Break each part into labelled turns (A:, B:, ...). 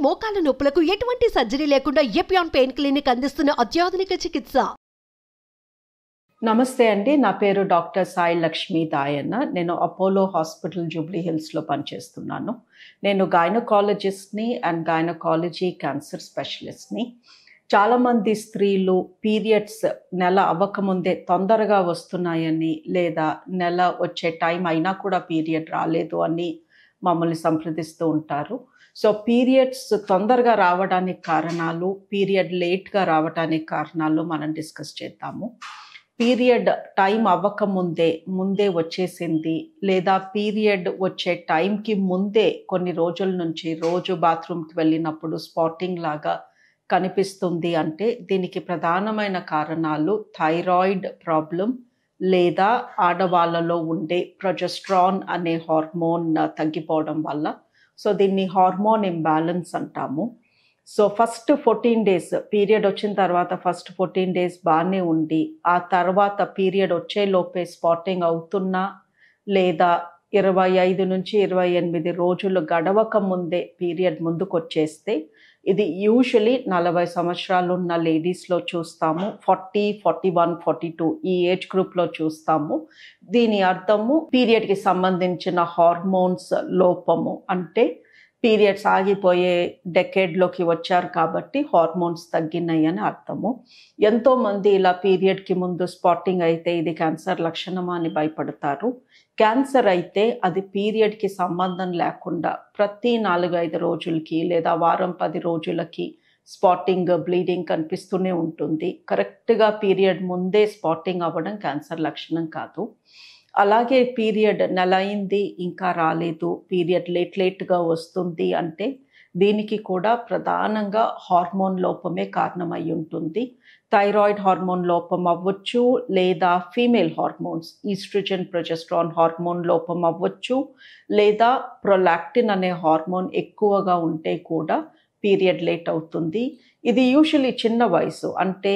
A: మోకాల నొప్పులకు ఎటువంటి సర్జరీ లేకుండా ఎపియాన్ పెయిన్ క్లినిక్ అందిస్తున్న అత్యాధునిక చికిత్స.
B: నమస్తే అండి, నా పేరు డాక్టర్ సాయి లక్ష్మీ దాయన్న. నేను అపోలో హాస్పిటల్ జూబ్లీ హిల్స్లో పనిచేస్తున్నాను. నేను గైనకాలజిస్ట్ని అండ్ గైనకాలజీ క్యాన్సర్ స్పెషలిస్ట్ని. చాలామంది స్త్రీలు పీరియడ్స్ నెల అవ్వకముందే తొందరగా వస్తున్నాయని, లేదా నెల వచ్చే టైం అయినా కూడా పీరియడ్ రాలేదు అని మమ్మల్ని సంప్రదిస్తూ ఉంటారు. సో పీరియడ్స్ తొందరగా రావడానికి కారణాలు, పీరియడ్ లేట్గా రావడానికి కారణాలు మనం డిస్కస్ చేద్దాము. పీరియడ్ టైం ముందే వచ్చేసింది, లేదా పీరియడ్ వచ్చే టైంకి ముందే కొన్ని రోజుల నుంచి రోజు బాత్రూమ్కి వెళ్ళినప్పుడు స్పాటింగ్ లాగా కనిపిస్తుంది అంటే దీనికి ప్రధానమైన కారణాలు థైరాయిడ్ ప్రాబ్లం, లేదా ఆడవాళ్ళలో ఉండే ప్రొజెస్ట్రాన్ అనే హార్మోన్ తగ్గిపోవడం వల్ల. సో దీన్ని హార్మోన్ ఇంబ్యాలెన్స్ అంటాము. సో ఫస్ట్ 14 days పీరియడ్ వచ్చిన తర్వాత ఫస్ట్ 14 days బాగానే ఉండి, ఆ తర్వాత పీరియడ్ వచ్చేలోపే స్పాటింగ్ అవుతున్నా, లేదా 25 నుంచి 28 రోజులు గడవక ముందే పీరియడ్ ముందుకు వచ్చేస్తే, ఇది యూజువలీ 40 సంవత్సరాలు ఉన్న లేడీస్లో చూస్తాము, 40, 41, 42 ఈ ఏజ్ గ్రూప్లో చూస్తాము. దీని అర్థము పీరియడ్కి సంబంధించిన హార్మోన్స్ లోపము, అంటే పీరియడ్స్ ఆగిపోయే డెకేడ్లోకి వచ్చారు కాబట్టి హార్మోన్స్ తగ్గినాయి అని అర్థము. ఎంతోమంది ఇలా పీరియడ్కి ముందు స్పాటింగ్ అయితే ఇది క్యాన్సర్ లక్షణమా అని భయపడతారు. క్యాన్సర్ అయితే అది పీరియడ్కి సంబంధం లేకుండా ప్రతి 4-5 రోజులకి లేదా వారం 10 రోజులకి స్పాటింగ్, బ్లీడింగ్ కనిపిస్తూనే ఉంటుంది. కరెక్ట్గా పీరియడ్ ముందే స్పాటింగ్ అవ్వడం క్యాన్సర్ లక్షణం కాదు. అలాగే పీరియడ్ నెల అయింది ఇంకా రాలేదు, పీరియడ్ లేట్గా వస్తుంది అంటే దీనికి కూడా ప్రధానంగా హార్మోన్ లోపమే కారణమై ఉంటుంది. థైరాయిడ్ హార్మోన్ లోపం అవ్వచ్చు, లేదా female hormones estrogen, progesterone hormone లోపం అవ్వచ్చు, లేదా ప్రొలాక్టిన్ అనే హార్మోన్ ఎక్కువగా ఉంటే కూడా పీరియడ్ లేట్ అవుతుంది. ఇది యూజువలీ చిన్న వయసు, అంటే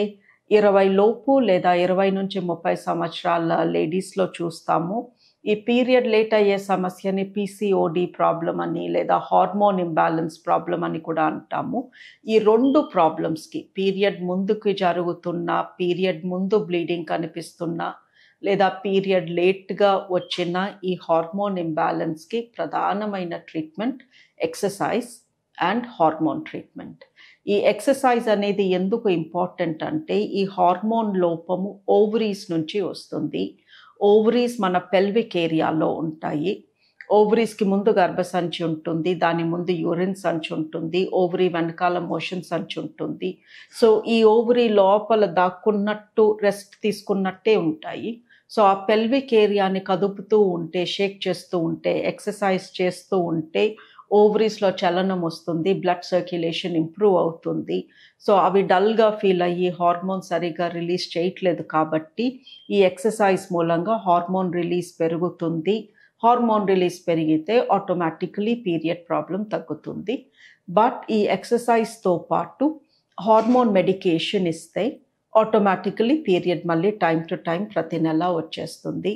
B: 20 లోపు లేదా 20 నుంచి 30 సంవత్సరాల లేడీస్లో చూస్తాము. ఈ పీరియడ్ లేట్ అయ్యే సమస్యని పీసీఓడి ప్రాబ్లం అని, లేదా హార్మోన్ ఇంబ్యాలెన్స్ ప్రాబ్లం అని కూడా అంటాము. ఈ 2 ప్రాబ్లమ్స్కి, పీరియడ్ ముందుకు జరుగుతున్న, పీరియడ్ ముందు బ్లీడింగ్ కనిపిస్తున్నా, లేదా పీరియడ్ లేట్గా వచ్చిన ఈ హార్మోన్ ఇంబ్యాలెన్స్కి ప్రధానమైన treatment exercise and hormone treatment. ఈ ఎక్సర్సైజ్ అనేది ఎందుకు ఇంపార్టెంట్ అంటే, ఈ హార్మోన్ లోపము ఓవరీస్ నుంచి వస్తుంది. ఓవరీస్ మన పెల్విక్ ఏరియాలో ఉంటాయి. ఓవరీస్కి ముందు గర్భసంచి ఉంటుంది, దాని ముందు యూరిన్ సంచి ఉంటుంది, ఓవరీ వెనకాల మోషన్ సంచి ఉంటుంది. సో ఈ ఓవరీ లోపల దాక్కున్నట్టు రెస్ట్ తీసుకున్నట్టే ఉంటాయి. సో ఆ పెల్విక్ ఏరియాని కదుపుతూ ఉంటే, షేక్ చేస్తూ ఉంటే, ఎక్సర్సైజ్ చేస్తూ ఉంటే ఓవరీస్లో చలనం వస్తుంది, బ్లడ్ సర్క్యులేషన్ ఇంప్రూవ్ అవుతుంది. సో అవి డల్గా ఫీల్ అయ్యి హార్మోన్ సరిగా రిలీజ్ చేయట్లేదు కాబట్టి ఈ ఎక్సర్సైజ్ మూలంగా హార్మోన్ రిలీజ్ పెరుగుతుంది. హార్మోన్ రిలీజ్ పెరిగితే ఆటోమేటికలీ పీరియడ్ ప్రాబ్లం తగ్గుతుంది. బట్ ఈ ఎక్సర్సైజ్తో పాటు హార్మోన్ మెడికేషన్ ఇస్తే ఆటోమేటికలీ పీరియడ్ మళ్ళీ టైం టు టైం ప్రతి నెల వచ్చేస్తుంది.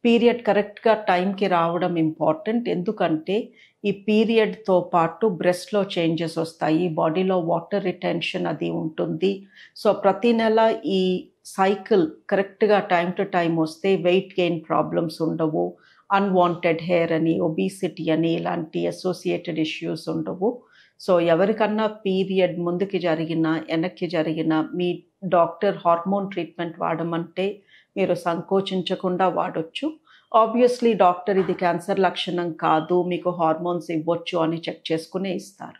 B: పీరియడ్ కరెక్ట్గా టైంకి రావడం ఇంపార్టెంట్, ఎందుకంటే ఈ పీరియడ్తో పాటు బ్రెస్ట్లో చేంజెస్ వస్తాయి, బాడీలో వాటర్ రిటెన్షన్ అది ఉంటుంది. సో ప్రతి నెల ఈ సైకిల్ కరెక్ట్గా టైం టు టైం వస్తే వెయిట్ గెయిన్ ప్రాబ్లమ్స్ ఉండవు, అన్వాంటెడ్ హెయిర్ అని, ఒబిసిటీ అని ఇలాంటి అసోసియేటెడ్ ఇష్యూస్ ఉండవు. సో ఎవరికన్నా పీరియడ్ ముందుకి జరిగినా వెనక్కి జరిగినా మీ డాక్టర్ హార్మోన్ ట్రీట్మెంట్ వాడమంటే మీరు సంకోచించకుండా వాడొచ్చు. ఆబ్వియస్లీ డాక్టర్ ఇది క్యాన్సర్ లక్షణం కాదు, మీకు హార్మోన్స్ ఇవ్వచ్చు అని చెక్ చేసుకునే ఇస్తారు.